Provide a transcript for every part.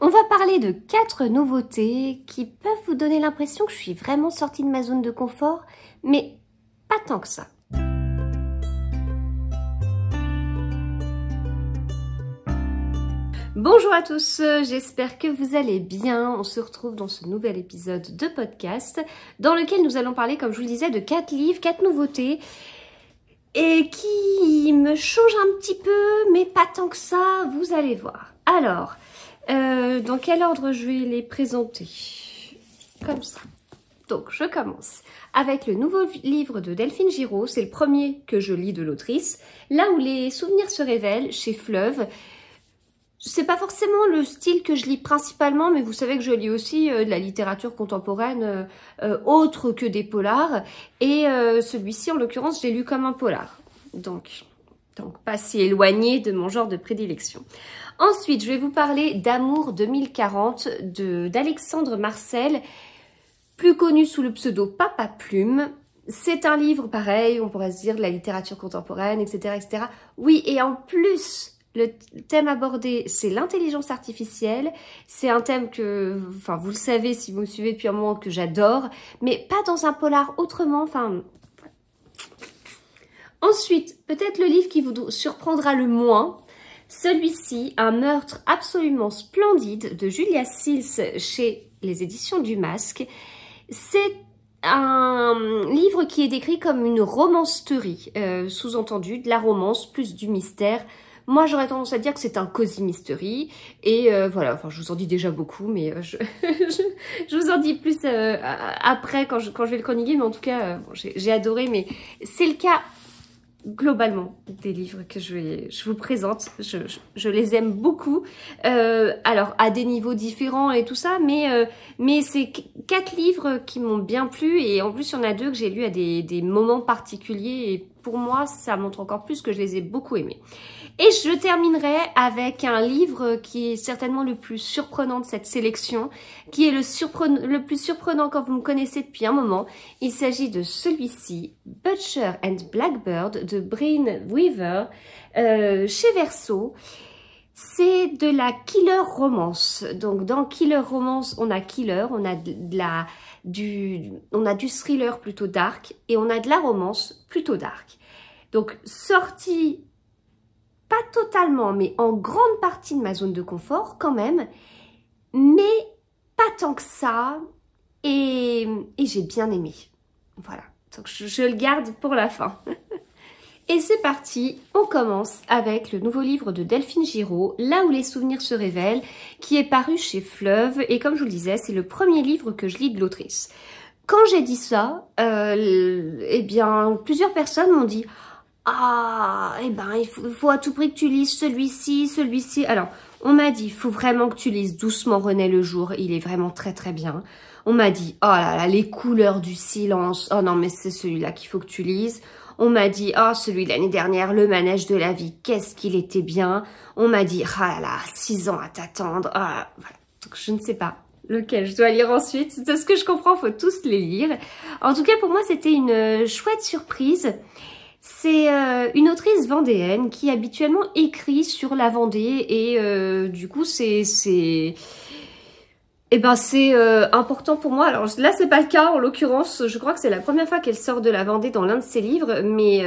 On va parler de 4 nouveautés qui peuvent vous donner l'impression que je suis vraiment sortie de ma zone de confort, mais pas tant que ça. Bonjour à tous, j'espère que vous allez bien. On se retrouve dans ce nouvel épisode de podcast dans lequel nous allons parler, comme je vous le disais, de 4 livres, 4 nouveautés et qui me changent un petit peu, mais pas tant que ça, vous allez voir. Alors, dans quel ordre je vais les présenter? Comme ça. Donc, je commence avec le nouveau livre de Delphine Giraud. C'est le premier que je lis de l'autrice. Là où les souvenirs se révèlent, chez Fleuve. C'est pas forcément le style que je lis principalement, mais vous savez que je lis aussi de la littérature contemporaine autre que des polars. Et celui-ci, en l'occurrence, je l'ai lu comme un polar. Donc pas si éloigné de mon genre de prédilection. Ensuite, je vais vous parler d'Amour 2040 d'Alexandre Marcel, plus connu sous le pseudo Papa Plume. C'est un livre pareil, on pourrait se dire de la littérature contemporaine, etc., etc. Oui, et en plus, le thème abordé, c'est l'intelligence artificielle. C'est un thème que, enfin, vous le savez si vous me suivez depuis un moment, que j'adore, mais pas dans un polar autrement, enfin... Ensuite, peut-être le livre qui vous surprendra le moins, celui-ci, Un meurtre absolument splendide de Julia Sills chez les éditions du Masque. C'est un livre qui est décrit comme une romancerie, sous-entendu de la romance plus du mystère. Moi, j'aurais tendance à dire que c'est un cosy mystery. Et voilà, enfin, je vous en dis déjà beaucoup, mais je vous en dis plus après quand je vais le chroniquer. Mais en tout cas, bon, j'ai adoré, mais c'est le cas globalement des livres que je vous présente. Je les aime beaucoup. Alors, à des niveaux différents et tout ça, mais c'est 4 livres qui m'ont bien plu. Et en plus, il y en a 2 que j'ai lus à des moments particuliers. Et pour moi, ça montre encore plus que je les ai beaucoup aimés. Et je terminerai avec un livre qui est certainement le plus surprenant de cette sélection, qui est le plus surprenant quand vous me connaissez depuis un moment. Il s'agit de celui-ci, Butcher and Blackbird de Brynne Weaver, chez Verso. C'est de la killer romance. Donc dans killer romance, on a killer, on a du thriller plutôt dark et on a de la romance plutôt dark. Donc sorti pas totalement, mais en grande partie de ma zone de confort quand même, mais pas tant que ça, et j'ai bien aimé. Voilà, donc je le garde pour la fin. Et c'est parti, on commence avec le nouveau livre de Delphine Giraud, Là où les souvenirs se révèlent, qui est paru chez Fleuve, et comme je vous le disais, c'est le premier livre que je lis de l'autrice. Quand j'ai dit ça, eh bien, plusieurs personnes m'ont dit « Ah, eh ben, il faut à tout prix que tu lises celui-ci, celui-ci. » Alors, on m'a dit « Il faut vraiment que tu lises Doucement Renaît le jour, il est vraiment très très bien. » On m'a dit « Oh là là, les couleurs du silence, oh non mais c'est celui-là qu'il faut que tu lises. » On m'a dit « Oh, celui de l'année dernière, Le manège de la vie, qu'est-ce qu'il était bien. » On m'a dit « Ah là là, 6 ans à t'attendre. » Voilà. Donc, je ne sais pas lequel je dois lire ensuite. De ce que je comprends, il faut tous les lire. En tout cas, pour moi, c'était une chouette surprise. C'est une autrice vendéenne qui habituellement écrit sur la Vendée et du coup c'est important pour moi. Alors là c'est pas le cas en l'occurrence, je crois que c'est la première fois qu'elle sort de la Vendée dans l'un de ses livres, mais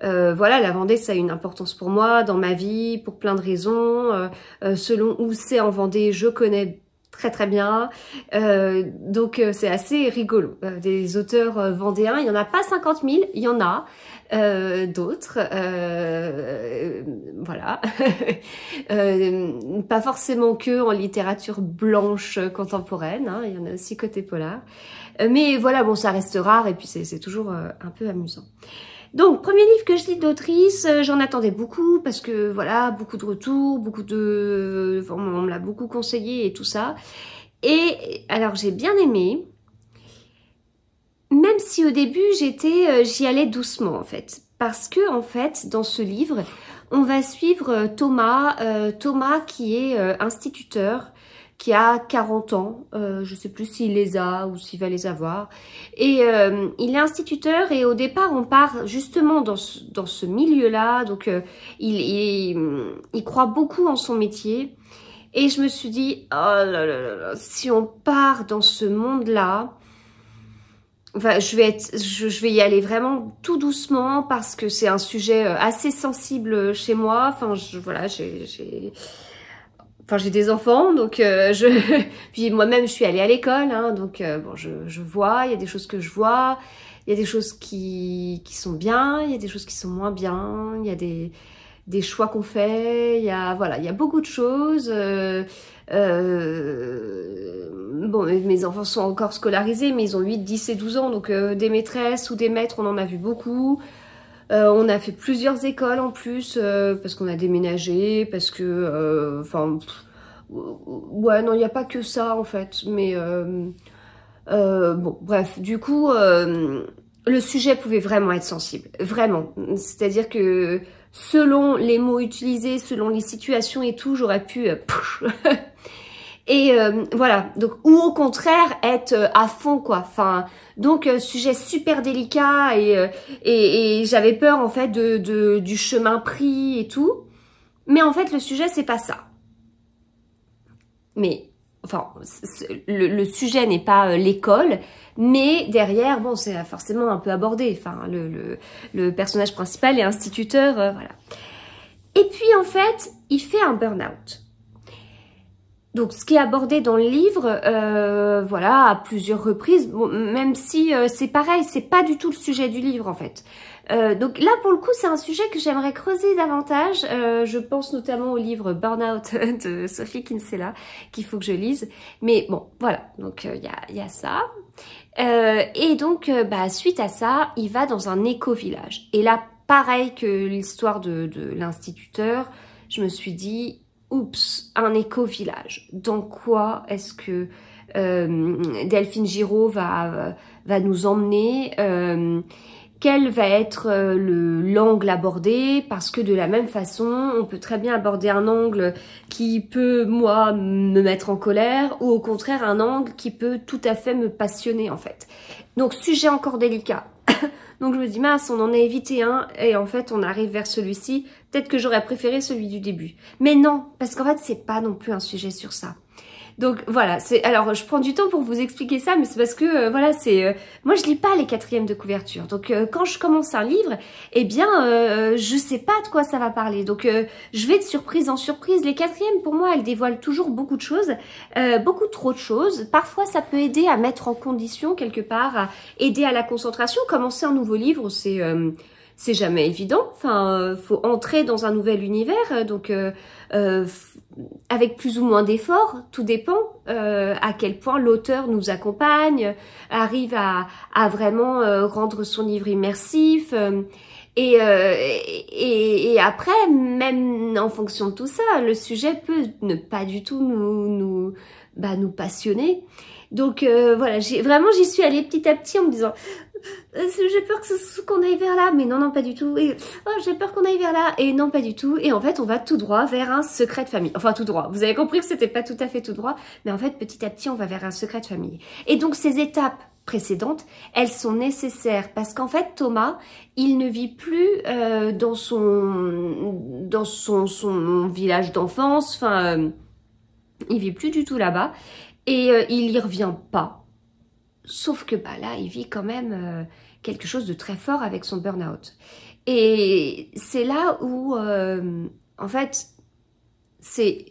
voilà, la Vendée ça a une importance pour moi dans ma vie pour plein de raisons. Selon où c'est en Vendée, je connais très très bien, donc c'est assez rigolo. Des auteurs vendéens, il n'y en a pas 50 000, il y en a d'autres, voilà, pas forcément que en littérature blanche contemporaine, hein, il y en a aussi côté polar, mais voilà, bon ça reste rare et puis c'est toujours un peu amusant. Donc, premier livre que je lis d'autrice, j'en attendais beaucoup parce que voilà, beaucoup de retours, on me l'a beaucoup conseillé et tout ça. Et alors, j'ai bien aimé, même si au début, j'y allais doucement en fait. Parce que en fait, dans ce livre, on va suivre Thomas qui est instituteur, qui a 40 ans, je sais plus s'il les a ou s'il va les avoir, et il est instituteur et au départ on part justement dans ce milieu-là, donc il croit beaucoup en son métier Et je me suis dit, oh là là là là, si on part dans ce monde-là, enfin, je vais y aller vraiment tout doucement parce que c'est un sujet assez sensible chez moi. Enfin, voilà, j'ai des enfants, donc puis moi-même je suis allée à l'école, hein, donc bon, je vois, il y a des choses que je vois, il y a des choses qui sont bien, il y a des choses qui sont moins bien, il y a des choix qu'on fait, il y a beaucoup de choses. Bon, mes enfants sont encore scolarisés, mais ils ont 8, 10 et 12 ans, donc des maîtresses ou des maîtres, on en a vu beaucoup. On a fait plusieurs écoles en plus, parce qu'on a déménagé, parce que... ouais, non, il n'y a pas que ça en fait, mais... bon, bref, du coup, le sujet pouvait vraiment être sensible, vraiment. C'est-à-dire que selon les mots utilisés, selon les situations et tout, j'aurais pu... Et voilà, donc ou au contraire être à fond quoi. Enfin, donc sujet super délicat et j'avais peur en fait du chemin pris et tout. Mais en fait le sujet c'est pas ça. Mais enfin le sujet n'est pas l'école, mais derrière bon c'est forcément un peu abordé. Enfin le personnage principal est instituteur, voilà. Et puis en fait il fait un burn-out. Donc, ce qui est abordé dans le livre, voilà, à plusieurs reprises, bon, même si c'est pareil, c'est pas du tout le sujet du livre en fait. Donc là, pour le coup, c'est un sujet que j'aimerais creuser davantage. Je pense notamment au livre Burnout de Sophie Kinsella, qu'il faut que je lise. Mais bon, voilà, donc il y a ça. Et donc, suite à ça, il va dans un éco-village. Et là, pareil que l'histoire de l'instituteur, je me suis dit... Oups, un éco-village. Dans quoi est-ce que Delphine Giraud va nous emmener? Quel va être l'angle abordé? Parce que de la même façon, on peut très bien aborder un angle qui peut, moi, me mettre en colère, ou au contraire, un angle qui peut tout à fait me passionner, en fait. Donc, sujet encore délicat. Donc je me dis, mince, on en a évité un, et en fait on arrive vers celui-ci. Peut-être que j'aurais préféré celui du début. Mais non, parce qu'en fait c'est pas non plus un sujet sur ça. Donc voilà, alors je prends du temps pour vous expliquer ça, mais c'est parce que voilà, moi je lis pas les quatrièmes de couverture. Donc quand je commence un livre, eh bien je sais pas de quoi ça va parler. Donc je vais de surprise en surprise. Les quatrièmes pour moi, elles dévoilent toujours beaucoup de choses, beaucoup trop de choses. Parfois ça peut aider à mettre en condition quelque part, à aider à la concentration. Commencer un nouveau livre, c'est jamais évident. Enfin, faut entrer dans un nouvel univers, donc avec plus ou moins d'efforts, tout dépend à quel point l'auteur nous accompagne, arrive à vraiment rendre son livre immersif. Et après, même en fonction de tout ça, le sujet peut ne pas du tout nous passionner. Donc voilà, j'y suis allée petit à petit en me disant j'ai peur qu'on aille vers là, mais non, pas du tout. Et oh, j'ai peur qu'on aille vers là, et non, pas du tout. Et en fait, on va tout droit vers un secret de famille. Enfin, tout droit. Vous avez compris que c'était pas tout à fait tout droit, mais en fait, petit à petit, on va vers un secret de famille. Et donc, ces étapes précédentes, elles sont nécessaires parce qu'en fait, Thomas, il ne vit plus dans son village d'enfance. Enfin, il vit plus du tout là-bas, et il y revient pas. Sauf que là, il vit quand même quelque chose de très fort avec son burn-out. Et c'est là où, en fait, c'est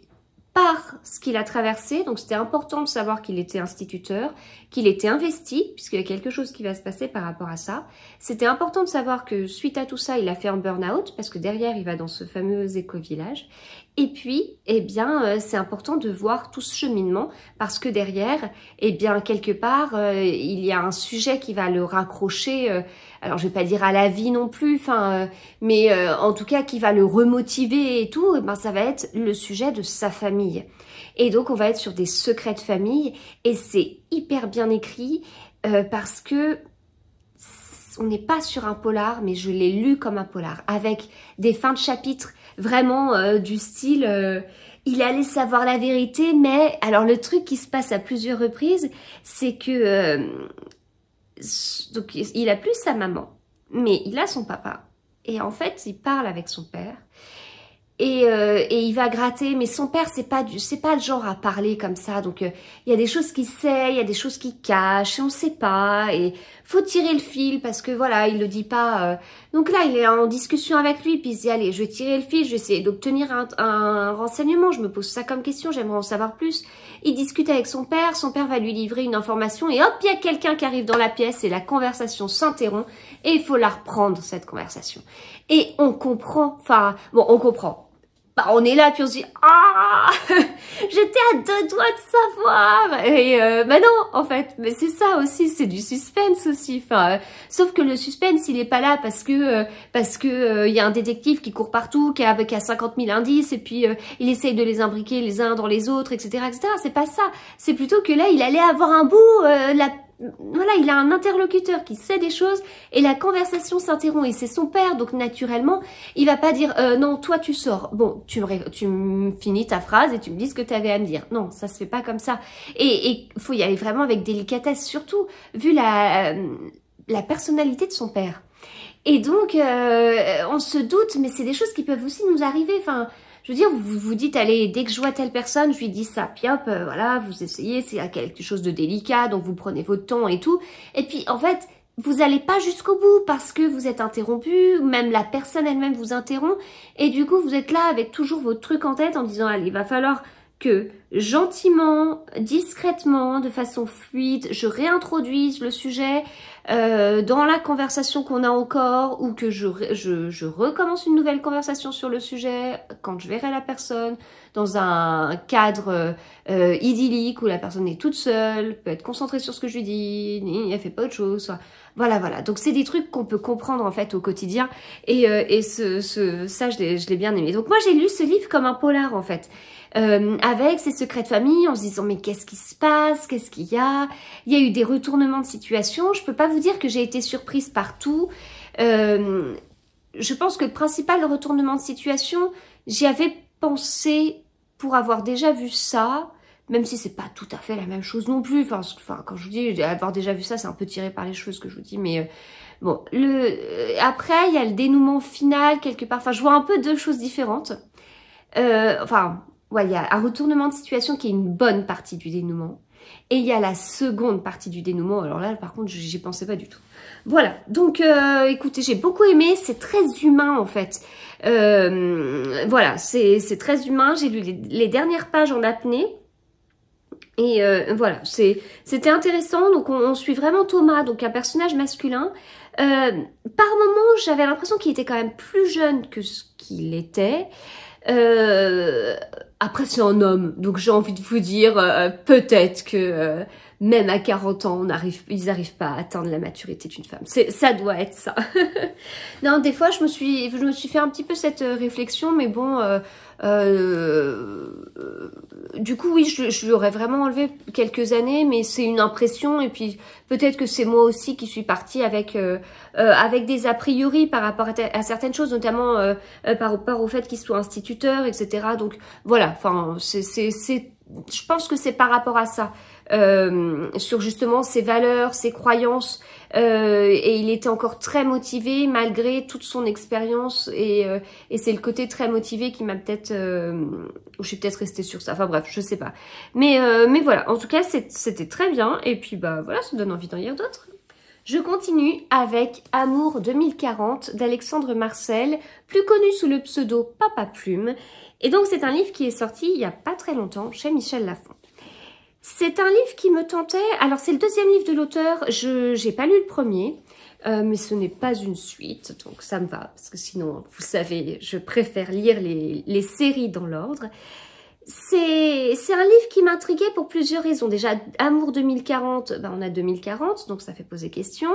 par ce qu'il a traversé. Donc, c'était important de savoir qu'il était instituteur, qu'il était investi, puisqu'il y a quelque chose qui va se passer par rapport à ça. C'était important de savoir que suite à tout ça, il a fait un burn-out, parce que derrière, il va dans ce fameux éco-village. Et puis, eh bien, c'est important de voir tout ce cheminement parce que derrière, eh bien, quelque part, il y a un sujet qui va le raccrocher, alors je vais pas dire à la vie non plus, mais en tout cas qui va le remotiver et tout, ça va être le sujet de sa famille. Et donc, on va être sur des secrets de famille et c'est hyper bien écrit parce que on n'est pas sur un polar, mais je l'ai lu comme un polar, avec des fins de chapitre vraiment du style il allait savoir la vérité, mais alors le truc qui se passe à plusieurs reprises, c'est que donc il a plus sa maman, mais il a son papa, et en fait il parle avec son père, et il va gratter, mais son père c'est pas le genre à parler comme ça, donc il y a des choses qu'il sait, il y a des choses qu'il cache, et on sait pas, et faut tirer le fil parce que voilà, il le dit pas. Donc là il est en discussion avec lui, puis il se dit allez, je vais tirer le fil, je vais essayer d'obtenir un renseignement, je me pose ça comme question, j'aimerais en savoir plus. Il discute avec son père va lui livrer une information et hop, il y a quelqu'un qui arrive dans la pièce et la conversation s'interrompt et il faut la reprendre cette conversation. Et on comprend, enfin bon, on comprend. Bah, on est là, puis on se dit « Ah, j'étais à 2 doigts de savoir !» Et bah non, en fait, mais c'est ça aussi, c'est du suspense aussi. Enfin, sauf que le suspense, il est pas là parce que y a un détective qui court partout, qui a 50 000 indices, et puis il essaye de les imbriquer les uns dans les autres, etc., etc. C'est pas ça. C'est plutôt que là, il allait avoir un bout, voilà, il a un interlocuteur qui sait des choses et la conversation s'interrompt et c'est son père, donc naturellement, il va pas dire non, toi tu sors, bon, tu me finis ta phrase et tu me dis ce que tu avais à me dire. Non, ça se fait pas comme ça. Et faut y aller vraiment avec délicatesse, surtout vu la personnalité de son père. Et donc, on se doute, mais c'est des choses qui peuvent aussi nous arriver, enfin... Je veux dire, vous vous dites, allez, dès que je vois telle personne, je lui dis ça, puis hop, voilà, vous essayez, c'est quelque chose de délicat, donc vous prenez votre temps et tout. Et puis, en fait, vous n'allez pas jusqu'au bout parce que vous êtes interrompu, même la personne elle-même vous interrompt. Et du coup, vous êtes là avec toujours votre truc en tête en disant, allez, il va falloir que gentiment, discrètement, de façon fluide, je réintroduise le sujet dans la conversation qu'on a encore ou que je recommence une nouvelle conversation sur le sujet quand je verrai la personne dans un cadre idyllique où la personne est toute seule, peut être concentrée sur ce que je lui dis, elle fait pas autre chose. Voilà, voilà. Donc c'est des trucs qu'on peut comprendre en fait au quotidien et ça je l'ai bien aimé. Donc moi j'ai lu ce livre comme un polar en fait. Avec ses secrets de famille, en se disant mais qu'est-ce qui se passe, qu'est-ce qu'il y a? Il y a eu des retournements de situation. Je peux pas vous dire que j'ai été surprise par tout. Je pense que le principal retournement de situation, j'y avais pensé pour avoir déjà vu ça, même si c'est pas tout à fait la même chose non plus. Enfin quand je vous dis avoir déjà vu ça, c'est un peu tiré par les cheveux ce que je vous dis, mais bon. Après, il y a le dénouement final quelque part. Enfin, je vois un peu deux choses différentes. Ouais, il y a un retournement de situation qui est une bonne partie du dénouement. Et il y a la seconde partie du dénouement. Alors là, par contre, j'y pensais pas du tout. Voilà. Donc, écoutez, j'ai beaucoup aimé. C'est très humain, en fait. Voilà, c'est très humain. J'ai lu les dernières pages en apnée. Et voilà, c'était intéressant. Donc, on suit vraiment Thomas, donc un personnage masculin. Par moments, j'avais l'impression qu'il était quand même plus jeune que ce qu'il était. Après c'est un homme, donc j'ai envie de vous dire peut-être que même à 40 ans ils arrivent pas à atteindre la maturité d'une femme. Ça doit être ça. Non, des fois je me suis fait un petit peu cette réflexion, mais bon du coup oui, je lui aurais vraiment enlevé quelques années, mais c'est une impression et puis peut-être que c'est moi aussi qui suis partie avec des a priori par rapport à certaines choses, notamment par rapport au fait qu'il soit instituteur, etc. Donc voilà, enfin je pense que c'est par rapport à ça, sur justement ses valeurs, ses croyances, et il était encore très motivé malgré toute son expérience et c'est le côté très motivé qui m'a peut-être, je suis peut-être restée sur ça, enfin bref, je sais pas. Mais voilà, en tout cas c'était très bien et puis bah voilà, ça donne envie d'en lire d'autres. Je continue avec Amour 2040 d'Alexandre Marcel, plus connu sous le pseudo Papa Plume. Et donc c'est un livre qui est sorti il y a pas très longtemps chez Michel Lafon. C'est un livre qui me tentait, alors c'est le deuxième livre de l'auteur, j'ai pas lu le premier, mais ce n'est pas une suite, donc ça me va, parce que sinon, vous savez, je préfère lire les séries dans l'ordre. C'est un livre qui m'intriguait pour plusieurs raisons. Déjà, Amour 2040, ben on a 2040, donc ça fait poser question.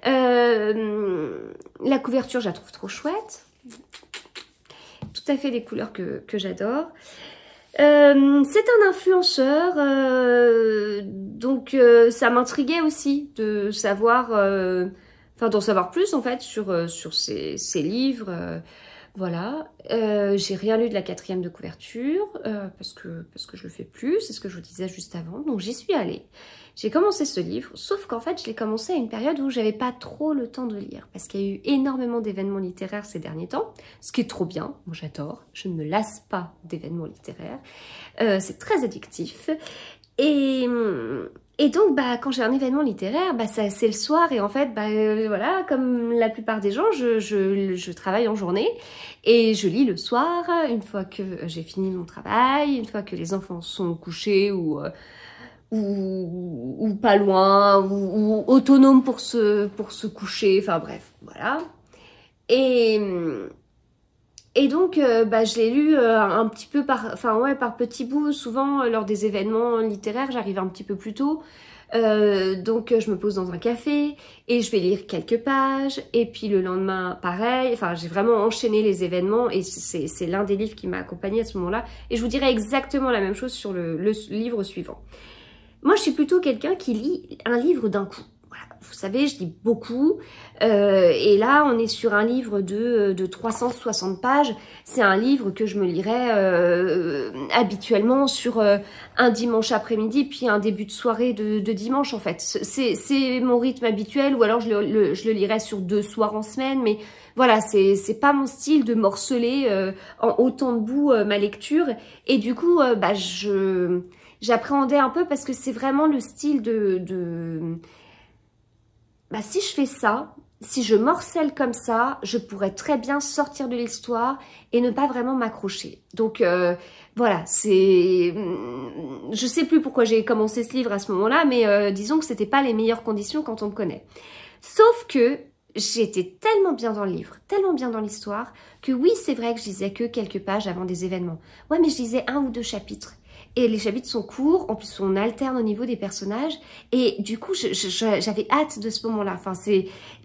La couverture, je la trouve trop chouette. Tout à fait les couleurs que j'adore. C'est un influenceur, donc ça m'intriguait aussi de savoir, enfin d'en savoir plus en fait sur ses livres. Voilà, j'ai rien lu de la 4e de couverture parce que je le fais plus, c'est ce que je vous disais juste avant. Donc j'y suis allée. J'ai commencé ce livre, sauf qu'en fait je l'ai commencé à une période où j'avais pas trop le temps de lire parce qu'il y a eu énormément d'événements littéraires ces derniers temps, ce qui est trop bien. Moi j'adore, je ne me lasse pas d'événements littéraires. C'est très addictif. Et donc, bah, quand j'ai un événement littéraire, bah, c'est le soir et en fait, bah, voilà, comme la plupart des gens, je travaille en journée et je lis le soir, une fois que j'ai fini mon travail, une fois que les enfants sont couchés ou pas loin, ou autonomes pour se coucher, enfin bref, voilà. Et, et donc, bah, je l'ai lu un petit peu par petits bouts. Souvent, lors des événements littéraires, j'arrive un petit peu plus tôt. Donc, je me pose dans un café et je vais lire quelques pages. Et puis, le lendemain, pareil. Enfin, j'ai vraiment enchaîné les événements et c'est l'un des livres qui m'a accompagnée à ce moment-là. Et je vous dirais exactement la même chose sur le livre suivant. Moi, je suis plutôt quelqu'un qui lit un livre d'un coup. Vous savez, je lis beaucoup et là, on est sur un livre de 360 pages. C'est un livre que je me lirais habituellement sur un dimanche après-midi, puis un début de soirée de dimanche, en fait. C'est mon rythme habituel, ou alors je le lirais sur 2 soirs en semaine, mais voilà, c'est pas mon style de morceler en autant de bouts ma lecture. Et du coup, bah, j'appréhendais un peu parce que c'est vraiment le style bah, si je fais ça, si je morcelle comme ça, je pourrais très bien sortir de l'histoire et ne pas vraiment m'accrocher. Donc voilà, je sais plus pourquoi j'ai commencé ce livre à ce moment-là, mais disons que c'était pas les meilleures conditions quand on me connaît. Sauf que j'étais tellement bien dans le livre, tellement bien dans l'histoire, que oui, c'est vrai que je lisais que quelques pages avant des événements. Ouais, mais je lisais 1 ou 2 chapitres. Et les chapitres sont courts, en plus on alterne au niveau des personnages. Et du coup, j'avais hâte de ce moment-là. Enfin,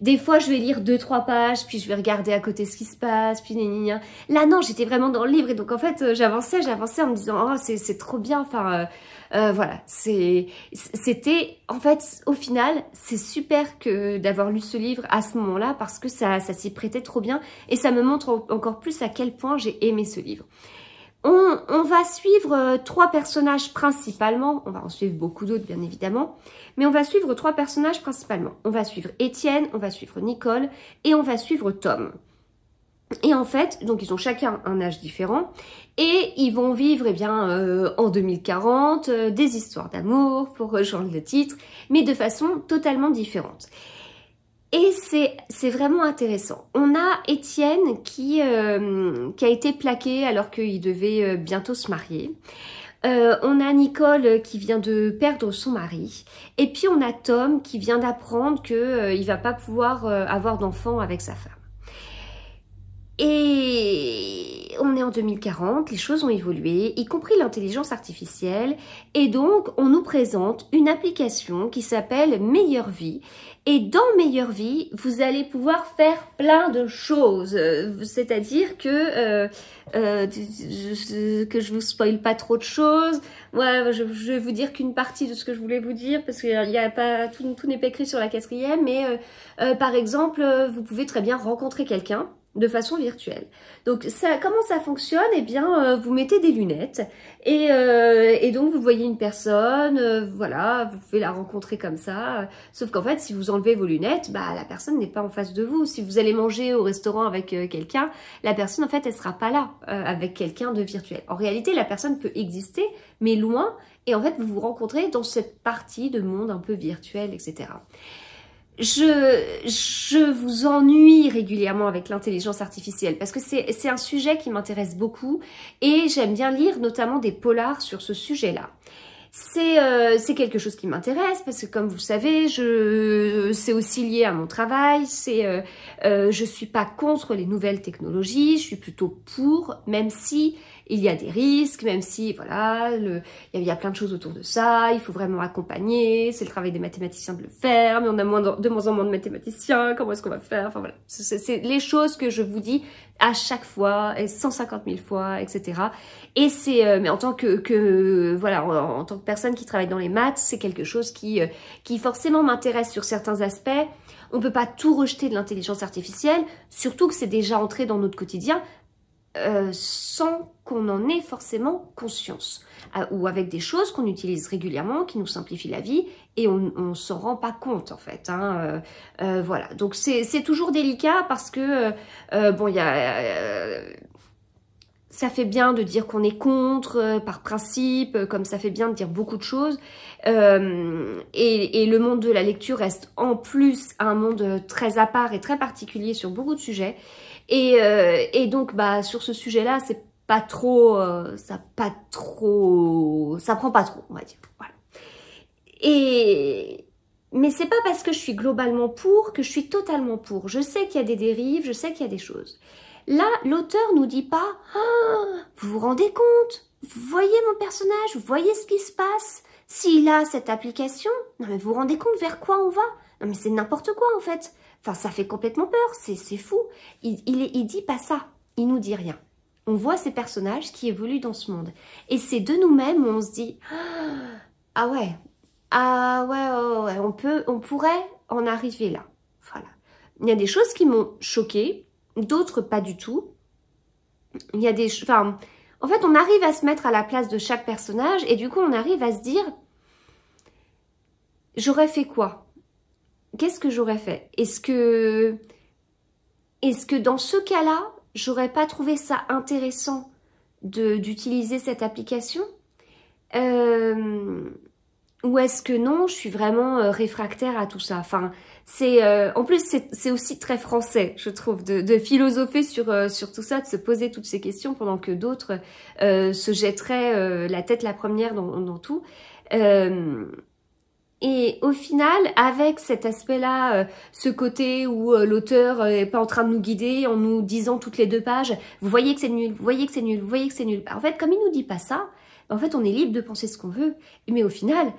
des fois, je vais lire 2-3 pages, puis je vais regarder à côté ce qui se passe, puis gna. Là, non, j'étais vraiment dans le livre. Et donc, en fait, j'avançais en me disant, oh, c'est trop bien. Enfin, voilà, c'était, en fait, au final, c'est super que d'avoir lu ce livre à ce moment-là, parce que ça s'y prêtait trop bien. Et ça me montre encore plus à quel point j'ai aimé ce livre. On va suivre 3 personnages principalement, on va en suivre beaucoup d'autres bien évidemment, mais on va suivre 3 personnages principalement. On va suivre Étienne, on va suivre Nicole et on va suivre Tom. Et en fait, donc ils ont chacun un âge différent et ils vont vivre eh bien, en 2040 des histoires d'amour, pour rejoindre le titre, mais de façon totalement différente. Et c'est vraiment intéressant. On a Étienne qui a été plaqué alors qu'il devait bientôt se marier. On a Nicole qui vient de perdre son mari. Et puis on a Tom qui vient d'apprendre qu'il va pas pouvoir avoir d'enfant avec sa femme. Et on est en 2040, les choses ont évolué, y compris l'intelligence artificielle. Et donc, on nous présente une application qui s'appelle Meilleure Vie. Et dans Meilleure Vie, vous allez pouvoir faire plein de choses. C'est-à-dire que je vous spoile pas trop de choses. Ouais, je vais vous dire qu'une partie de ce que je voulais vous dire, parce qu'il y a pas tout n'est pas écrit sur la 4e. Mais par exemple, vous pouvez très bien rencontrer quelqu'un de façon virtuelle. Donc comment ça fonctionne? Eh bien, vous mettez des lunettes et donc vous voyez une personne, voilà, vous pouvez la rencontrer comme ça. Sauf qu'en fait, si vous enlevez vos lunettes, bah la personne n'est pas en face de vous. Si vous allez manger au restaurant avec quelqu'un, la personne en fait, elle sera pas là avec quelqu'un de virtuel. En réalité, la personne peut exister, mais loin. Et en fait, vous vous rencontrez dans cette partie de monde un peu virtuel, etc. Je vous ennuie régulièrement avec l'intelligence artificielle parce que c'est un sujet qui m'intéresse beaucoup et j'aime bien lire notamment des polars sur ce sujet-là. C'est quelque chose qui m'intéresse parce que comme vous le savez, c'est aussi lié à mon travail. Je suis pas contre les nouvelles technologies, je suis plutôt pour, même si il y a des risques, même si voilà, il y a plein de choses autour de ça. Il faut vraiment accompagner. C'est le travail des mathématiciens de le faire, mais on a de moins en moins de mathématiciens. Comment est-ce qu'on va faire? Enfin voilà, c'est les choses que je vous dis à chaque fois, et 150 000 fois, etc. Et mais en tant voilà, en tant que personne qui travaille dans les maths, c'est quelque chose qui forcément m'intéresse sur certains aspects. On peut pas tout rejeter de l'intelligence artificielle, surtout que c'est déjà entré dans notre quotidien. sans qu'on en ait forcément conscience, ou avec des choses qu'on utilise régulièrement, qui nous simplifient la vie, et on s'en rend pas compte en fait. Hein. Voilà, donc c'est toujours délicat parce que, bon, il y a... ça fait bien de dire qu'on est contre, par principe, comme ça fait bien de dire beaucoup de choses. Et le monde de la lecture reste en plus un monde très à part et très particulier sur beaucoup de sujets. Et donc, bah, sur ce sujet-là, c'est pas trop, ça prend pas trop, on va dire. Voilà. Mais c'est pas parce que je suis globalement pour que je suis totalement pour. Je sais qu'il y a des dérives, je sais qu'il y a des choses. Là, l'auteur nous dit pas oh, vous vous rendez compte? Vous voyez mon personnage? Vous voyez ce qui se passe? S'il a cette application, non mais vous vous rendez compte vers quoi on va? Non mais c'est n'importe quoi en fait. Enfin, ça fait complètement peur, c'est fou. Il dit pas ça, il nous dit rien. On voit ces personnages qui évoluent dans ce monde. Et c'est de nous-mêmes où on se dit ah ouais, on pourrait en arriver là. Voilà. Il y a des choses qui m'ont choquée, d'autres pas du tout. Il y a des... Enfin, en fait, on arrive à se mettre à la place de chaque personnage et du coup, on arrive à se dire j'aurais fait quoi? Qu'est-ce que j'aurais fait? Est-ce que dans ce cas-là, j'aurais pas trouvé ça intéressant d'utiliser cette application? Ou est-ce que non, je suis vraiment réfractaire à tout ça? Enfin, en plus, c'est aussi très français, je trouve, de philosopher sur tout ça, de se poser toutes ces questions pendant que d'autres se jetteraient la tête la première dans tout. Et au final, avec cet aspect-là, ce côté où l'auteur est pas en train de nous guider en nous disant toutes les 2 pages, vous voyez que c'est nul, vous voyez que c'est nul, vous voyez que c'est nul. En fait, comme il nous dit pas ça, en fait, on est libre de penser ce qu'on veut. Mais au final,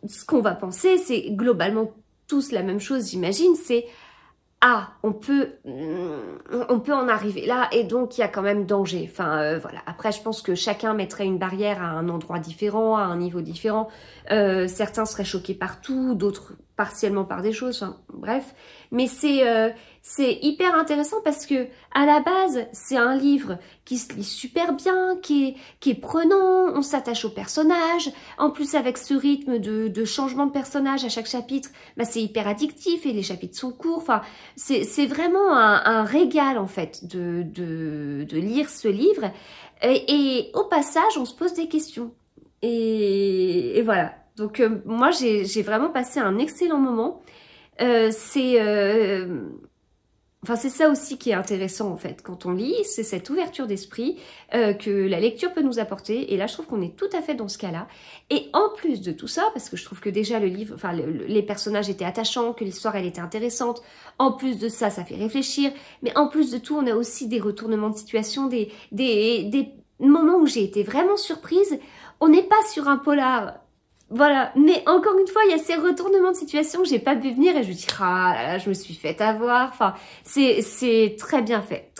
ce qu'on va penser, c'est globalement tous la même chose, j'imagine, c'est ah, on peut en arriver là et donc il y a quand même danger. Enfin, voilà. Après, je pense que chacun mettrait une barrière à un endroit différent, à un niveau différent. Certains seraient choqués par tout, d'autres partiellement par des choses. Enfin, bref. Mais c'est hyper intéressant parce que à la base, c'est un livre qui se lit super bien, qui est prenant, on s'attache au personnage. En plus, avec ce rythme de changement de personnage à chaque chapitre, bah, c'est hyper addictif et les chapitres sont courts. Enfin, c'est vraiment un régal en fait de lire ce livre. Et au passage, on se pose des questions. Et voilà. Donc moi, j'ai vraiment passé un excellent moment. Enfin, c'est ça aussi qui est intéressant en fait quand on lit, c'est cette ouverture d'esprit que la lecture peut nous apporter. Et là, je trouve qu'on est tout à fait dans ce cas-là. Et en plus de tout ça, parce que je trouve que déjà le livre, enfin les personnages étaient attachants, que l'histoire elle était intéressante. En plus de ça, ça fait réfléchir. Mais en plus de tout, on a aussi des retournements de situation, des moments où j'ai été vraiment surprise. On n'est pas sur un polar. Voilà, mais encore une fois, il y a ces retournements de situation que j'ai pas vu venir et je me dis ah là là, je me suis fait avoir. Enfin, c'est très bien fait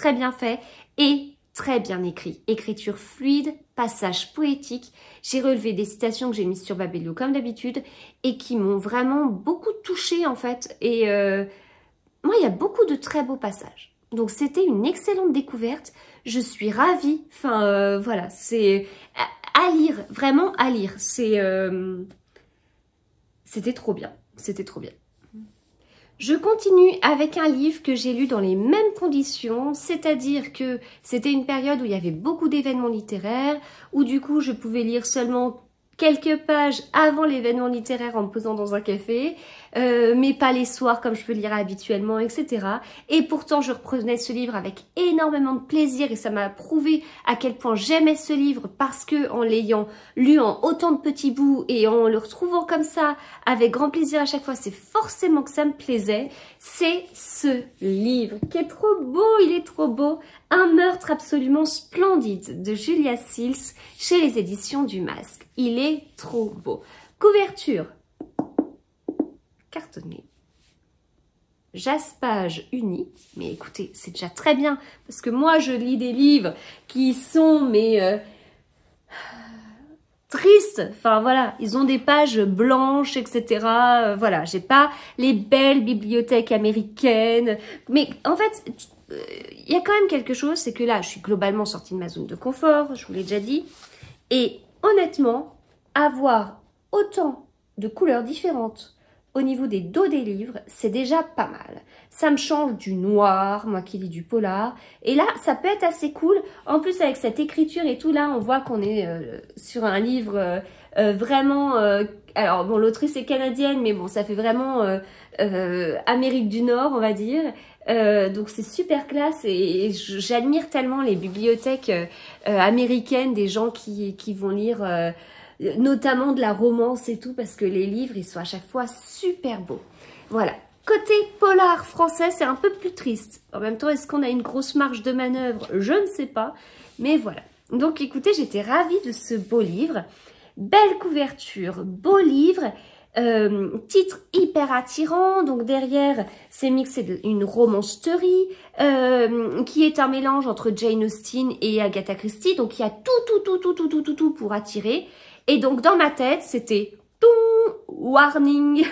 et très bien écrit. Écriture fluide, passage poétique. J'ai relevé des citations que j'ai mises sur Babelio comme d'habitude et qui m'ont vraiment beaucoup touchée en fait. Et moi, il y a beaucoup de très beaux passages. Donc c'était une excellente découverte. Je suis ravie. Enfin voilà, c'est à lire, vraiment à lire. C'était trop bien, c'était trop bien. Je continue avec un livre que j'ai lu dans les mêmes conditions, c'est-à-dire que c'était une période où il y avait beaucoup d'événements littéraires, où du coup je pouvais lire seulement quelques pages avant l'événement littéraire en me posant dans un café, mais pas les soirs comme je peux lire habituellement, etc. Et pourtant, je reprenais ce livre avec énormément de plaisir et ça m'a prouvé à quel point j'aimais ce livre parce que en l'ayant lu en autant de petits bouts et en le retrouvant comme ça, avec grand plaisir à chaque fois, c'est forcément que ça me plaisait. C'est ce livre qui est trop beau, il est trop beau. Un meurtre absolument splendide de Julia Sills chez les éditions du Masque. Il est trop beau. Couverture cartonnée. Jaspage uni. Mais écoutez, c'est déjà très bien parce que moi je lis des livres qui sont tristes. Enfin voilà, ils ont des pages blanches, etc. Voilà, j'ai pas les belles bibliothèques américaines. Mais en fait, il y a quand même quelque chose, c'est que là, je suis globalement sortie de ma zone de confort, je vous l'ai déjà dit. Et honnêtement, avoir autant de couleurs différentes au niveau des dos des livres, c'est déjà pas mal. Ça me change du noir, moi qui lis du polar. Et là, ça peut être assez cool. En plus, avec cette écriture et tout, là, on voit qu'on est sur un livre vraiment... alors, bon, l'autrice est canadienne, mais bon, ça fait vraiment Amérique du Nord, on va dire. Donc, c'est super classe et j'admire tellement les bibliothèques américaines, des gens qui vont lire... notamment de la romance et tout, parce que les livres, ils sont à chaque fois super beaux. Voilà. Côté polar français, c'est un peu plus triste. En même temps, est-ce qu'on a une grosse marge de manœuvre? Je ne sais pas. Mais voilà. Donc, écoutez, j'étais ravie de ce beau livre. Belle couverture, beau livre. Titre hyper attirant. Donc, derrière, c'est mixé une romancerie qui est un mélange entre Jane Austen et Agatha Christie. Donc, il y a tout pour attirer. Et donc, dans ma tête, c'était warning,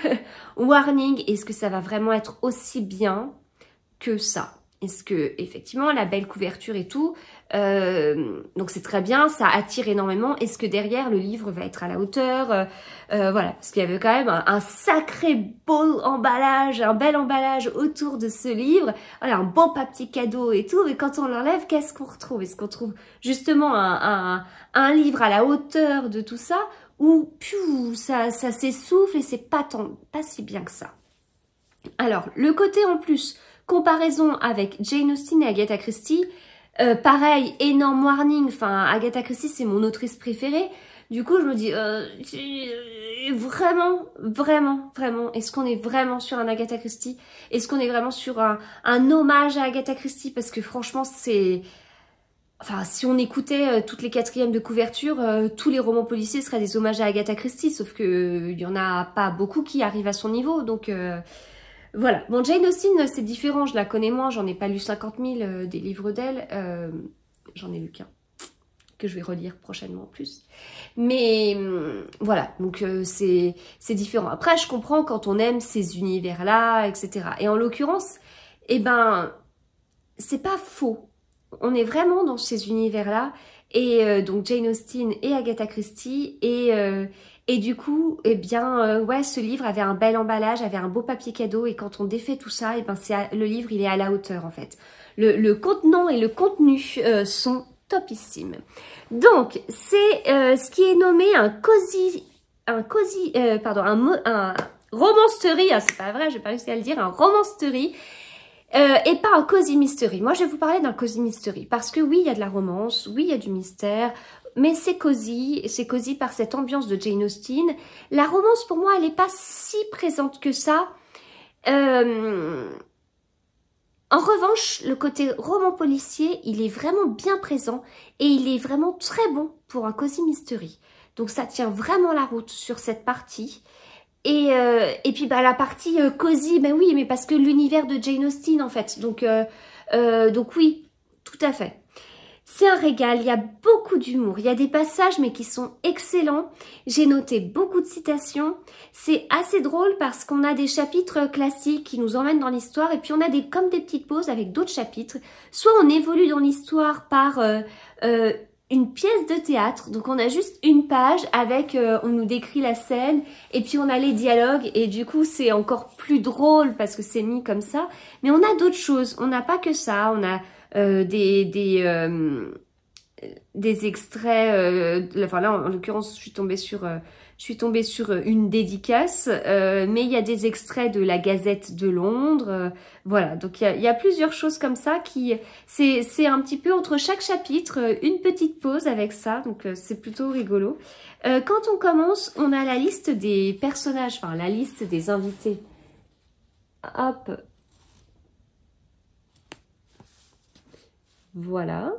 warning. Est-ce que ça va vraiment être aussi bien que ça? Est-ce que, effectivement, la belle couverture et tout, donc c'est très bien, ça attire énormément. Est-ce que derrière, le livre va être à la hauteur? Voilà, parce qu'il y avait quand même un sacré beau emballage, un bel emballage autour de ce livre. Voilà, un beau papier cadeau et tout. Mais quand on l'enlève, qu'est-ce qu'on retrouve? Est-ce qu'on trouve justement un livre à la hauteur de tout ça? Ou ça s'essouffle et c'est pas si bien que ça. Alors, le côté en plus, comparaison avec Jane Austen et Agatha Christie, pareil, énorme warning, enfin, Agatha Christie, c'est mon autrice préférée. Du coup, je me dis, vraiment, est-ce qu'on est vraiment sur un Agatha Christie? Est-ce qu'on est vraiment sur un hommage à Agatha Christie? Parce que franchement, c'est... Enfin, si on écoutait toutes les quatrièmes de couverture, tous les romans policiers seraient des hommages à Agatha Christie, sauf que il y en a pas beaucoup qui arrivent à son niveau, donc voilà. Bon, Jane Austen, c'est différent, je la connais moins, j'en ai pas lu 50 000 des livres d'elle, j'en ai lu qu'un, que je vais relire prochainement en plus. Mais voilà, donc c'est différent. Après, je comprends quand on aime ces univers-là, etc. Et en l'occurrence, eh ben, c'est pas faux. On est vraiment dans ces univers-là, et donc Jane Austen et Agatha Christie, et du coup, eh bien, ouais, ce livre avait un bel emballage, avait un beau papier cadeau, et quand on défait tout ça, eh ben, le livre, il est à la hauteur, en fait. Le contenant et le contenu sont topissimes. Donc, c'est ce qui est nommé un romancerie, ah, c'est pas vrai, j'ai pas réussi à le dire, un romancerie, et pas un cozy mystery. Moi, je vais vous parler d'un cozy mystery parce que oui, il y a de la romance, oui, il y a du mystère, mais c'est cozy par cette ambiance de Jane Austen. La romance, pour moi, elle n'est pas si présente que ça. En revanche, le côté roman policier, il est vraiment bien présent et il est vraiment très bon pour un cozy mystery. Donc, ça tient vraiment la route sur cette partie. Et puis bah la partie cosy, ben oui, mais parce que l'univers de Jane Austen en fait. Donc oui, tout à fait. C'est un régal, il y a beaucoup d'humour, il y a des passages mais qui sont excellents. J'ai noté beaucoup de citations. C'est assez drôle parce qu'on a des chapitres classiques qui nous emmènent dans l'histoire et puis on a comme des petites pauses avec d'autres chapitres. Soit on évolue dans l'histoire par... une pièce de théâtre, donc on a juste une page avec, on nous décrit la scène et puis on a les dialogues et du coup c'est encore plus drôle parce que c'est mis comme ça, mais on a d'autres choses, on n'a pas que ça, on a des extraits, enfin là en l'occurrence je suis tombée sur une dédicace, mais il y a des extraits de la Gazette de Londres, voilà, donc il y a plusieurs choses comme ça qui, c'est un petit peu entre chaque chapitre, une petite pause avec ça, donc c'est plutôt rigolo. Quand on commence, on a la liste des personnages, enfin la liste des invités. Hop. Voilà.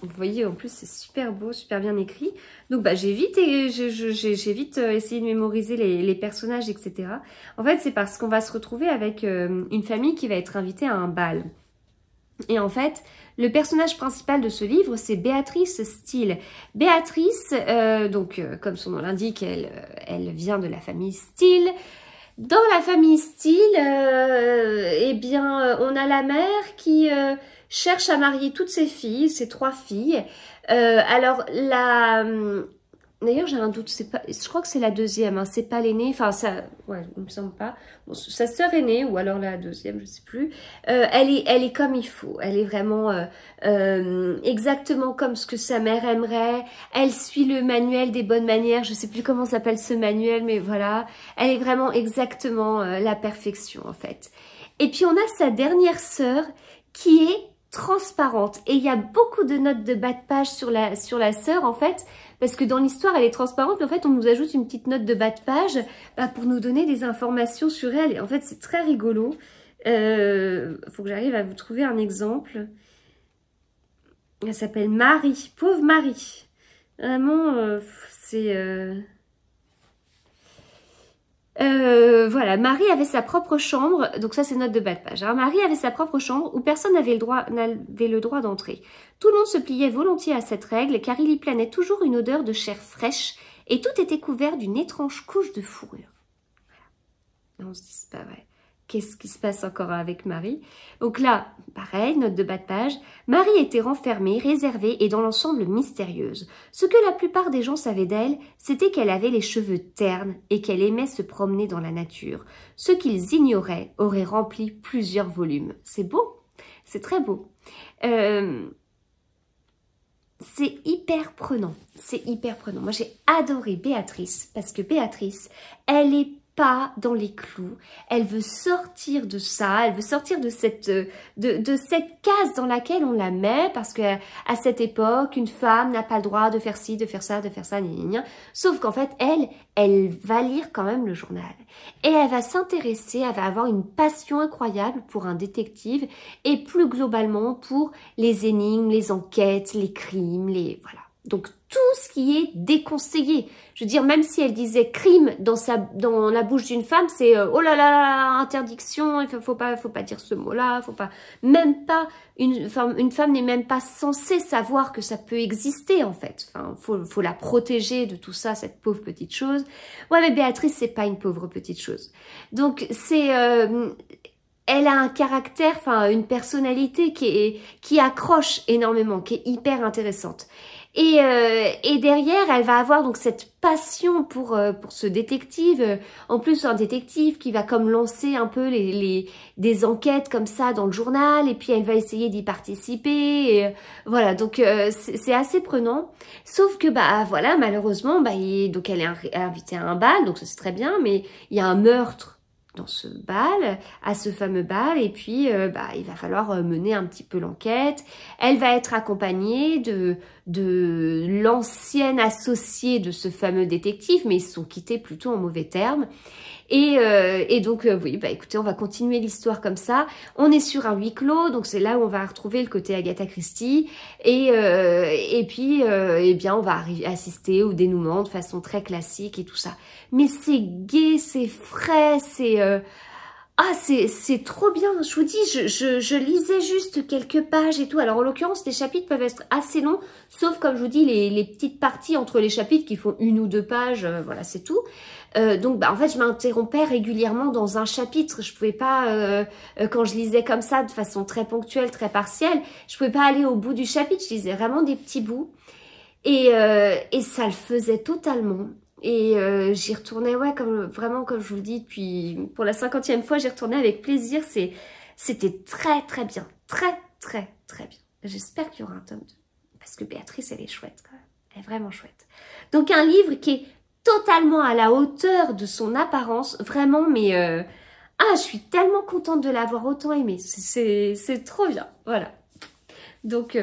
Vous voyez, en plus, c'est super beau, super bien écrit. Donc, bah, j'ai vite essayé de mémoriser les personnages, etc. En fait, c'est parce qu'on va se retrouver avec une famille qui va être invitée à un bal. Et en fait, le personnage principal de ce livre, c'est Béatrice Steele. Béatrice, comme son nom l'indique, elle vient de la famille Steele. Dans la famille Steele, eh bien, on a la mère qui cherche à marier toutes ses filles, ses 3 filles. Alors, d'ailleurs, j'ai un doute, je crois que c'est la deuxième, hein, c'est pas l'aînée, enfin, ça, ouais, il me semble pas. Bon, sa sœur aînée, ou alors la deuxième, je sais plus. Elle est comme il faut, elle est vraiment exactement comme ce que sa mère aimerait. Elle suit le manuel des bonnes manières, je sais plus comment s'appelle ce manuel, mais voilà. Elle est vraiment exactement la perfection, en fait. Et puis, on a sa dernière sœur qui est transparente. Et il y a beaucoup de notes de bas de page sur la sœur, en fait, parce que dans l'histoire, elle est transparente, mais en fait, on nous ajoute une petite note de bas de page pour nous donner des informations sur elle. Et en fait, c'est très rigolo. Faut que j'arrive à vous trouver un exemple. Elle s'appelle Marie, pauvre Marie. Vraiment, c'est... voilà, Marie avait sa propre chambre, donc ça c'est note de bas de page. Hein. Marie avait sa propre chambre où personne n'avait le droit d'entrer. Tout le monde se pliait volontiers à cette règle car il y planait toujours une odeur de chair fraîche et tout était couvert d'une étrange couche de fourrure. Voilà. On se dit c'est pas vrai. Qu'est-ce qui se passe encore avec Marie? Donc là, pareil, note de bas de page. Marie était renfermée, réservée et dans l'ensemble mystérieuse. Ce que la plupart des gens savaient d'elle, c'était qu'elle avait les cheveux ternes et qu'elle aimait se promener dans la nature. Ce qu'ils ignoraient aurait rempli plusieurs volumes. C'est beau, c'est très beau. C'est hyper prenant, c'est hyper prenant. Moi, j'ai adoré Béatrice parce que Béatrice, elle est pas dans les clous, elle veut sortir de ça, elle veut sortir de cette case dans laquelle on la met parce que à cette époque, une femme n'a pas le droit de faire ci, de faire ça, gna, gna, gna. Sauf qu'en fait, elle va lire quand même le journal et elle va s'intéresser, elle va avoir une passion incroyable pour un détective et plus globalement pour les énigmes, les enquêtes, les crimes, voilà. Donc tout ce qui est déconseillé. Je veux dire, même si elle disait crime dans la bouche d'une femme, c'est oh là là, interdiction, il faut pas dire ce mot-là, faut pas, même pas, une femme n'est même pas censée savoir que ça peut exister en fait. Enfin, faut la protéger de tout ça, cette pauvre petite chose. Ouais, mais Béatrice, c'est pas une pauvre petite chose. Donc c'est elle a un caractère, enfin une personnalité qui accroche énormément, qui est hyper intéressante. Et derrière, elle va avoir donc cette passion pour ce détective. En plus, un détective qui va comme lancer un peu des enquêtes comme ça dans le journal. Et puis, elle va essayer d'y participer. Et, voilà, donc c'est assez prenant. Sauf que, bah voilà, malheureusement, donc elle est invitée à un bal. Donc, ça c'est très bien. Mais il y a un meurtre dans ce bal, à ce fameux bal, et puis il va falloir mener un petit peu l'enquête. Elle va être accompagnée de l'ancienne associée de ce fameux détective, mais ils se sont quittés plutôt en mauvais termes. Et donc, oui, écoutez, on va continuer l'histoire comme ça. On est sur un huis clos, donc c'est là où on va retrouver le côté Agatha Christie. Et puis, eh bien, on va assister au dénouement de façon très classique et tout ça. Mais c'est gai, c'est frais, c'est trop bien. Je vous dis, je lisais juste quelques pages et tout. Alors, en l'occurrence, les chapitres peuvent être assez longs, sauf, comme je vous dis, les petites parties entre les chapitres qui font 1 ou 2 pages, voilà, c'est tout. Donc, en fait, je m'interrompais régulièrement dans un chapitre. Je pouvais pas, quand je lisais comme ça, de façon très ponctuelle, très partielle, je pouvais pas aller au bout du chapitre. Je lisais vraiment des petits bouts. Et ça le faisait totalement. Et j'y retournais, ouais, vraiment, comme je vous le dis, depuis pour la 50e fois, j'y retournais avec plaisir. C'était très, très bien. Très, très, très bien. J'espère qu'il y aura un tome 2. Parce que Béatrice, elle est chouette, quand même. Elle est vraiment chouette. Donc, un livre qui est totalement à la hauteur de son apparence. Vraiment, mais... je suis tellement contente de l'avoir autant aimé. C'est trop bien. Voilà. Donc,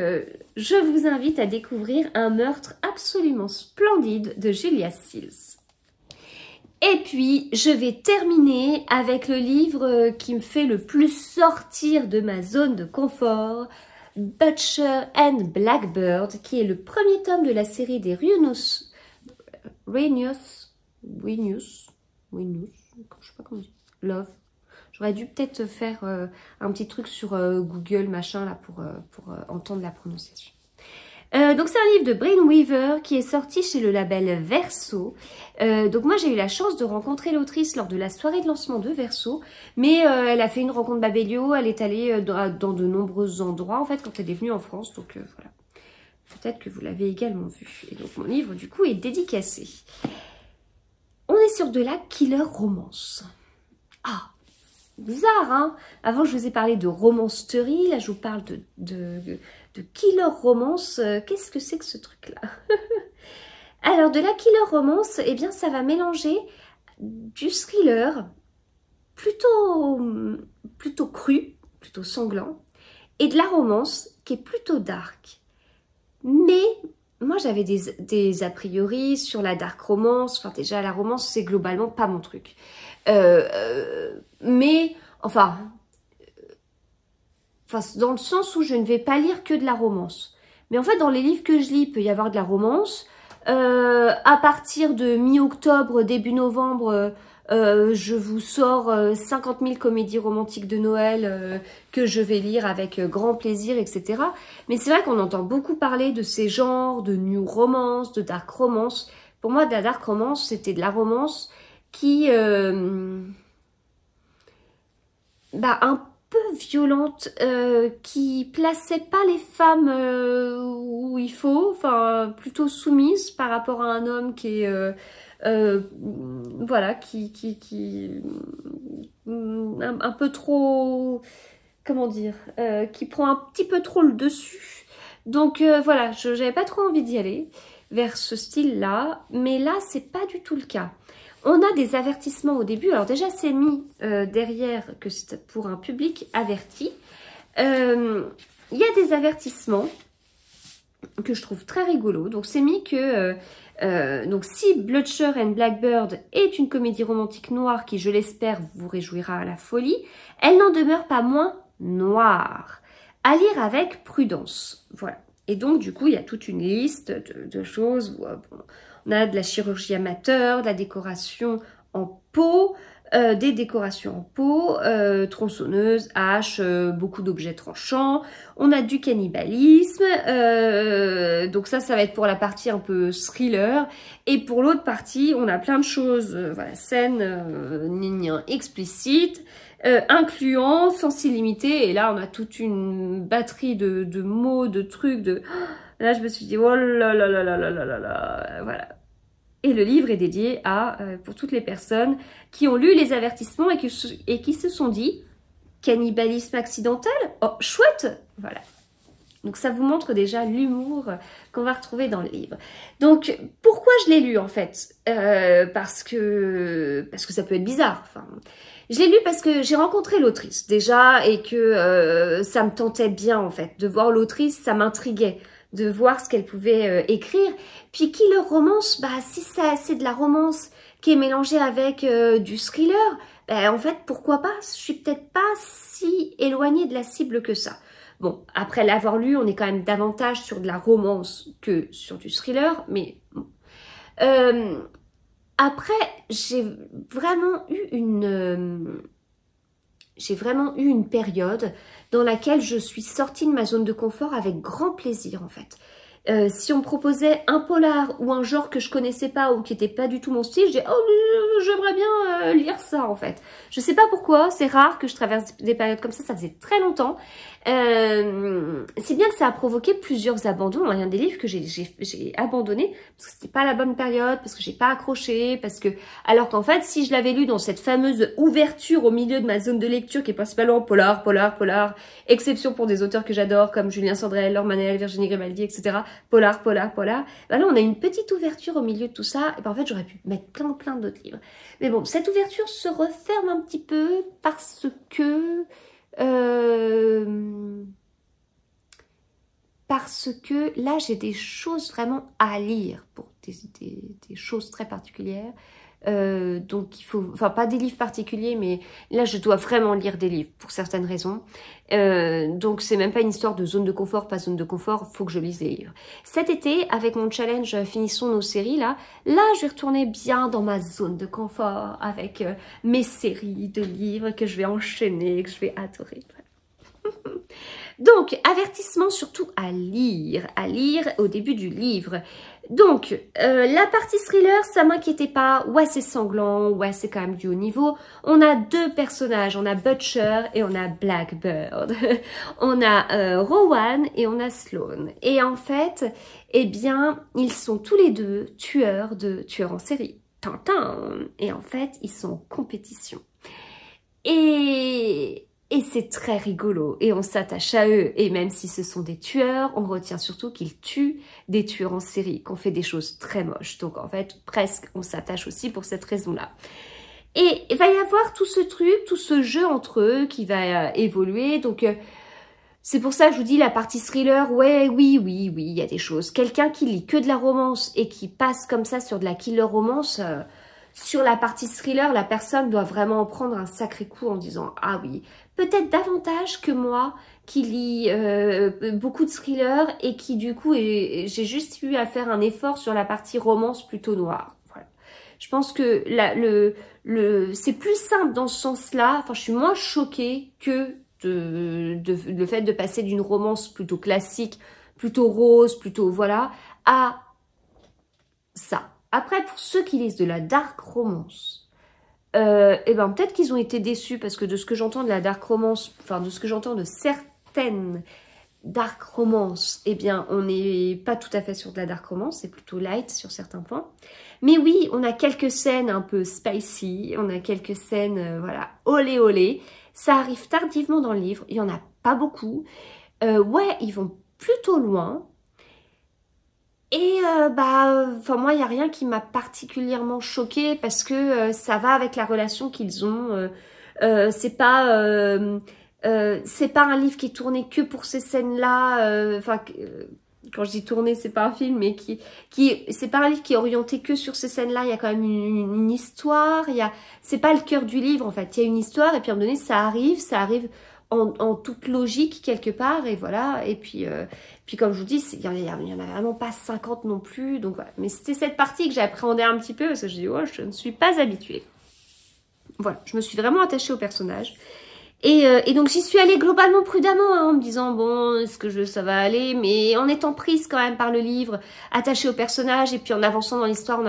je vous invite à découvrir Un meurtre absolument splendide de Julia Stiles. Et puis, je vais terminer avec le livre qui me fait le plus sortir de ma zone de confort, Butcher and Blackbird, qui est le premier tome de la série des Rhinos, je sais pas comment dire, Love. J'aurais dû peut-être faire un petit truc sur Google, machin, là, pour entendre la prononciation. Donc c'est un livre de Brain Weaver qui est sorti chez le label Verso. Donc moi j'ai eu la chance de rencontrer l'autrice lors de la soirée de lancement de Verso, mais elle a fait une rencontre Babelio, elle est allée dans de nombreux endroits en fait quand elle est venue en France, donc voilà. Peut-être que vous l'avez également vu. Et donc mon livre du coup est dédicacé. On est sur de la killer romance. Ah, bizarre hein. Avant je vous ai parlé de romancerie, là je vous parle de killer romance. Qu'est-ce que c'est que ce truc là? Alors de la killer romance, eh bien ça va mélanger du thriller plutôt cru, plutôt sanglant, et de la romance qui est plutôt dark. Mais moi j'avais des a priori sur la dark romance. Enfin déjà la romance c'est globalement pas mon truc. Mais enfin dans le sens où je ne vais pas lire que de la romance. Mais en fait dans les livres que je lis il peut y avoir de la romance. À partir de mi-octobre, début novembre, je vous sors 50 000 comédies romantiques de Noël que je vais lire avec grand plaisir, etc. Mais c'est vrai qu'on entend beaucoup parler de ces genres, de new romance, de dark romance. Pour moi, de la dark romance, c'était de la romance qui... un peu violente, qui plaçait pas les femmes où il faut, enfin plutôt soumise par rapport à un homme qui est voilà, un peu trop, comment dire, qui prend un petit peu trop le dessus. Donc voilà, j'avais pas trop envie d'y aller vers ce style-là, mais là c'est pas du tout le cas. On a des avertissements au début. Alors déjà, c'est mis derrière que c'est pour un public averti. Il y a des avertissements que je trouve très rigolos. Donc c'est mis que donc si Blucher and Blackbird est une comédie romantique noire qui, je l'espère, vous réjouira à la folie, elle n'en demeure pas moins noire. À lire avec prudence. Voilà. Et donc du coup, il y a toute une liste de choses où, on a de la chirurgie amateur, de la décoration en peau, des décorations en peau, tronçonneuses, haches, beaucoup d'objets tranchants. On a du cannibalisme, donc ça va être pour la partie un peu thriller. Et pour l'autre partie, on a plein de choses, voilà, scènes explicites, incluant sens illimité. Et là, on a toute une batterie de mots, de trucs, Là, je me suis dit, oh là là là là là là là là, voilà. Et le livre est dédié pour toutes les personnes qui ont lu les avertissements et qui se sont dit, cannibalisme accidentel, oh, chouette, voilà. Donc ça vous montre déjà l'humour qu'on va retrouver dans le livre. Donc pourquoi je l'ai lu en fait parce que ça peut être bizarre. Enfin, je l'ai lu parce que j'ai rencontré l'autrice déjà et que ça me tentait bien en fait. De voir l'autrice, ça m'intriguait. De voir ce qu'elle pouvait écrire. Puis killer romance, si c'est de la romance qui est mélangée avec du thriller, en fait, pourquoi pas? Je suis peut-être pas si éloignée de la cible que ça. Bon, après l'avoir lu, on est quand même davantage sur de la romance que sur du thriller, mais bon. Après, j'ai vraiment eu une période dans laquelle je suis sortie de ma zone de confort avec grand plaisir en fait. Si on me proposait un polar ou un genre que je connaissais pas ou qui était pas du tout mon style, j'ai oh j'aimerais bien lire ça en fait. Je sais pas pourquoi, c'est rare que je traverse des périodes comme ça faisait très longtemps. Si bien que ça a provoqué plusieurs abandons. Il y a des livres que j'ai abandonnés parce que c'était pas la bonne période, parce que j'ai pas accroché, parce que alors qu'en fait si je l'avais lu dans cette fameuse ouverture au milieu de ma zone de lecture qui est principalement polar, exception pour des auteurs que j'adore comme Julien Sandrel, Laure Manel, Virginie Grimaldi, etc. Polar. Là on a une petite ouverture au milieu de tout ça et en fait j'aurais pu mettre plein d'autres livres. Mais bon, cette ouverture se referme un petit peu parce que là j'ai des choses vraiment à lire pour des choses très particulières. Donc il faut, enfin pas des livres particuliers, mais là je dois vraiment lire des livres pour certaines raisons. Donc c'est même pas une histoire de zone de confort, pas zone de confort, faut que je lise des livres. Cet été, avec mon challenge Finissons nos séries, là je vais retourner bien dans ma zone de confort avec mes séries de livres que je vais enchaîner, que je vais adorer. Donc, avertissement surtout à lire au début du livre. Donc, la partie thriller, ça m'inquiétait pas. Ouais, c'est sanglant, ouais, c'est quand même du haut niveau. On a deux personnages, on a Butcher et on a Blackbird. On a Rowan et on a Sloane. Et en fait, eh bien, ils sont tous les deux tueurs en série. Tintin. Et en fait, ils sont en compétition. Et c'est très rigolo et on s'attache à eux. Et même si ce sont des tueurs, on retient surtout qu'ils tuent des tueurs en série, qu'on fait des choses très moches. Donc en fait, presque, on s'attache aussi pour cette raison-là. Et il va y avoir tout ce truc, tout ce jeu entre eux qui va évoluer. Donc c'est pour ça que je vous dis la partie thriller, ouais, oui, il y a des choses. Quelqu'un qui lit que de la romance et qui passe comme ça sur de la killer romance... sur la partie thriller, la personne doit vraiment prendre un sacré coup en disant « Ah oui, peut-être davantage que moi qui lis beaucoup de thrillers et qui du coup, j'ai juste eu à faire un effort sur la partie romance plutôt noire. » Voilà. Je pense que c'est plus simple dans ce sens-là. Enfin, je suis moins choquée que le fait de passer d'une romance plutôt classique, plutôt rose, plutôt voilà, à ça. Après, pour ceux qui lisent de la dark romance, eh ben peut-être qu'ils ont été déçus parce que de ce que j'entends de la dark romance, enfin de ce que j'entends de certaines dark romance, eh bien on n'est pas tout à fait sur de la dark romance, c'est plutôt light sur certains points. Mais oui, on a quelques scènes un peu spicy, on a quelques scènes, voilà, olé olé. Ça arrive tardivement dans le livre, il n'y en a pas beaucoup. Ouais, ils vont plutôt loin. Et moi, il n'y a rien qui m'a particulièrement choquée parce que ça va avec la relation qu'ils ont. C'est pas un livre qui est tourné que pour ces scènes-là. Quand je dis tourné, c'est pas un film, mais c'est pas un livre qui est orienté que sur ces scènes-là. Il y a quand même une histoire. C'est pas le cœur du livre en fait. Il y a une histoire et puis à un moment donné, ça arrive en toute logique quelque part et voilà. Et puis comme je vous dis, il y en a vraiment pas 50 non plus. Donc voilà. Mais c'était cette partie que j'appréhendais un petit peu parce que je dis oh, je ne suis pas habituée. Voilà, je me suis vraiment attachée au personnage. Et donc j'y suis allée globalement prudemment hein, en me disant bon est-ce que ça va aller, mais en étant prise quand même par le livre, attachée au personnage et puis en avançant dans l'histoire,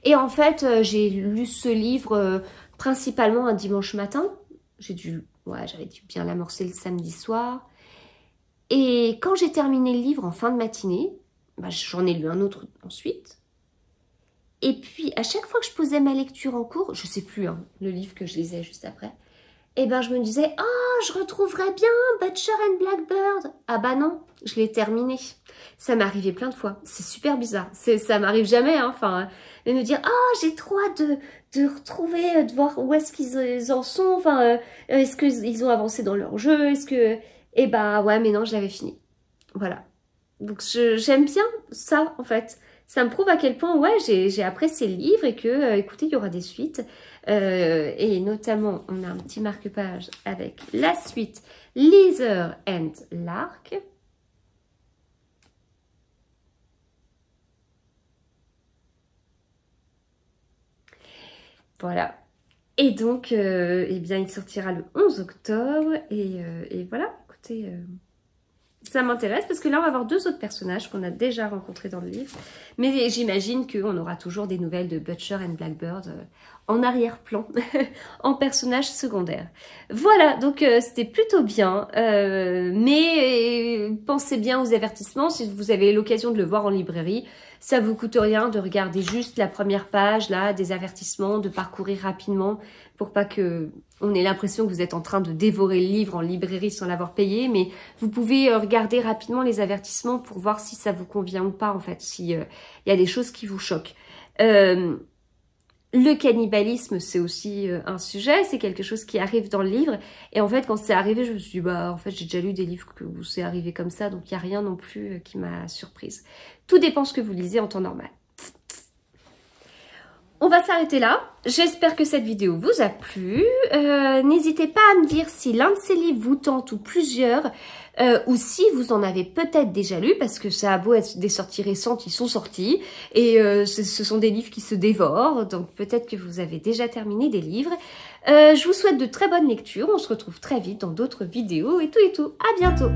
Et en fait j'ai lu ce livre principalement un dimanche matin. J'avais dû bien l'amorcer le samedi soir. Et quand j'ai terminé le livre en fin de matinée, j'en ai lu un autre ensuite. Et puis, à chaque fois que je posais ma lecture en cours, je sais plus, hein, le livre que je lisais juste après, et je me disais, ah, je retrouverais bien Butcher and Blackbird. Ah bah non, je l'ai terminé. Ça m'est arrivé plein de fois. C'est super bizarre. Ça m'arrive jamais, hein, de me dire, ah, j'ai trop hâte de retrouver, de voir où est-ce qu'ils en sont, est-ce qu'ils ont avancé dans leur jeu, ouais, mais non, je l'avais fini. Voilà. Donc, j'aime bien ça, en fait. Ça me prouve à quel point, ouais, j'ai apprécié le livre et que, écoutez, il y aura des suites. Et notamment, on a un petit marque-page avec la suite Leather and Lark. Voilà. Et donc, eh bien, il sortira le 11 octobre. Et voilà, écoutez, ça m'intéresse parce que là, on va avoir deux autres personnages qu'on a déjà rencontrés dans le livre. Mais j'imagine qu'on aura toujours des nouvelles de Butcher and Blackbird en arrière-plan, en personnage secondaire. Voilà, donc c'était plutôt bien. Mais pensez bien aux avertissements si vous avez l'occasion de le voir en librairie. Ça vous coûte rien de regarder juste la première page, là, des avertissements, de parcourir rapidement pour pas que on ait l'impression que vous êtes en train de dévorer le livre en librairie sans l'avoir payé. Mais vous pouvez regarder rapidement les avertissements pour voir si ça vous convient ou pas, en fait, s'il y a des choses qui vous choquent. Le cannibalisme, c'est aussi un sujet, c'est quelque chose qui arrive dans le livre. Et en fait, quand c'est arrivé, je me suis dit, en fait, j'ai déjà lu des livres où c'est arrivé comme ça, donc il n'y a rien non plus qui m'a surprise. Tout dépend ce que vous lisez en temps normal. on va s'arrêter là. J'espère que cette vidéo vous a plu. N'hésitez pas à me dire si l'un de ces livres vous tente ou plusieurs, ou si vous en avez peut-être déjà lu, parce que ça a beau être des sorties récentes, ils sont sortis, et ce sont des livres qui se dévorent, donc peut-être que vous avez déjà terminé des livres. Je vous souhaite de très bonnes lectures, on se retrouve très vite dans d'autres vidéos et tout. À bientôt!